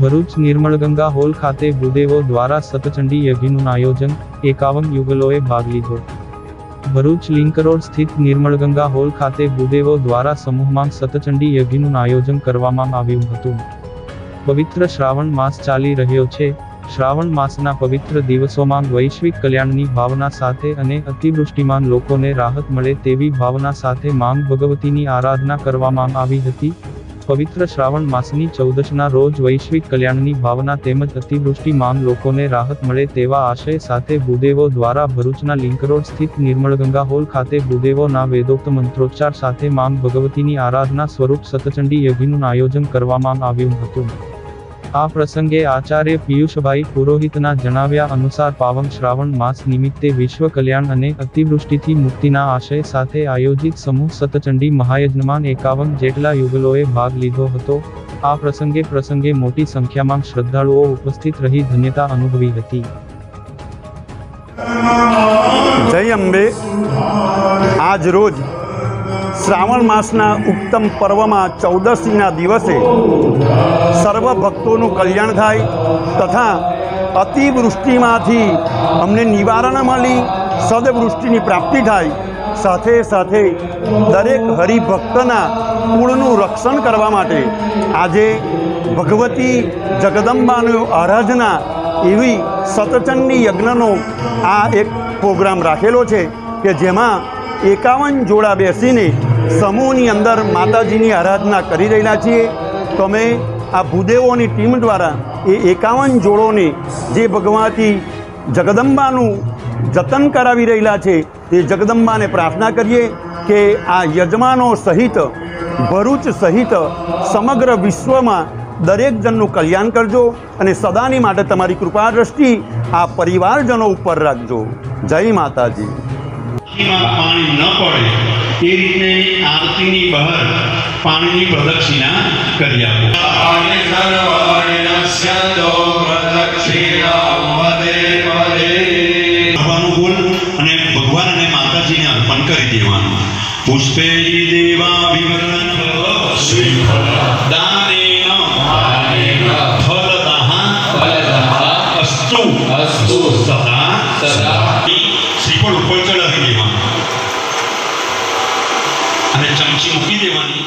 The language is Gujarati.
ભરૂચ નિર્મળગંગા હોલ ખાતે ભૂદેવો દ્વારા સતચંડી યજ્ઞનું આયોજન, 51 યુગલોએ ભાગ લીધો। ભરૂચ લિંક રોડ સ્થિત નિર્મળગંગા હોલ ખાતે ભૂદેવો દ્વારા સમૂહમાં સતચંડી યજ્ઞનું આયોજન કરવામાં આવ્યું હતું। પવિત્ર શ્રાવણ માસ ચાલી રહ્યો છે। શ્રાવણ માસના પવિત્ર દિવસોમાં વૈશ્વિક કલ્યાણની ભાવના સાથે અને અતિવૃષ્ટિમાં લોકોને રાહત મળે તેવી ભાવના સાથે માંગ ભગવતીની આરાધના કરવામાં આવી હતી। પવિત્ર શ્રાવણ માસની 14ના રોજ વૈશ્વિક કલ્યાણની ભાવના તેમજ અતિવૃષ્ટિમાં લોકોને રાહત મળે તેવા આશય સાથે ભૂદેવો દ્વારા ભરૂચના લિંક રોડ સ્થિત નિર્મળગંગા હોલ ખાતે ભૂદેવોના વેદોક્ત મંત્રોચ્ચાર સાથે માંગ ભગવતીની આરાધના સ્વરૂપ સતચંડી યજ્ઞનું આયોજન કરવામાં આવ્યું હતું। આ પ્રસંગે આચાર્ય પિયુષભાઈ પુરોહિતના જણાવ્યા અનુસાર પાવન શ્રાવણ માસ નિમિત્તે વિશ્વ કલ્યાણ અને અતિવૃષ્ટિથી મુક્તિના આશય સાથે આયોજિત સમૂહ સતચંડી મહાયજ્ઞમાં 51 જેટલા યુગલોએ ભાગ લીધો હતો। આ પ્રસંગે મોટી સંખ્યામાં શ્રદ્ધાળુઓ ઉપસ્થિત રહી ધન્યતા અનુભવી હતી। જય અંબે। આજ રોજ શ્રાવણ માસના ઉત્તમ પર્વમાં 14મીના દિવસે સર્વ ભક્તોનું કલ્યાણ થાય તથા અતિવૃષ્ટિમાંથી અમને નિવારણ મળી સદવૃષ્ટિની પ્રાપ્તિ થાય, સાથે સાથે દરેક હરિભક્તના કુળનું રક્ષણ કરવા માટે આજે ભગવતી જગદંબાની આરાધના એવી સતચંડી યજ્ઞનો આ એક પ્રોગ્રામ રાખેલો છે કે જેમાં 51 જોડા બેસીને સમૂહની અંદર માતાજીની આરાધના કરી રહેલા છીએ। તમે આ ભૂદેવોની ટીમ દ્વારા એ 51 જોડોને જે ભગવતી જગદંબાનું જતન કરાવી રહેલા છે તે જગદંબાને પ્રાર્થના કરીએ કે આ યજમાનો સહિત ભરૂચ સહિત સમગ્ર વિશ્વમાં દરેક જણનું કલ્યાણ કરજો અને સદાની માટે તમારી કૃપા દ્રષ્ટિ આ પરિવારજનો ઉપર રાખજો। જય માતાજી। પાણી ન પડે એ રીતે આરતીની બહાર પાણીની પ્રદક્ષિણા કરી આપો। ભગવાન અને ભગવાન અને માતાજીને અર્પણ કરી દેવાનું। પુષ્પે દેવા વિવરણ અસ્તુ સદા શ્રીફળ ઉપર ચડાવી દેવાનું અને ચમચી મૂકી દેવાની।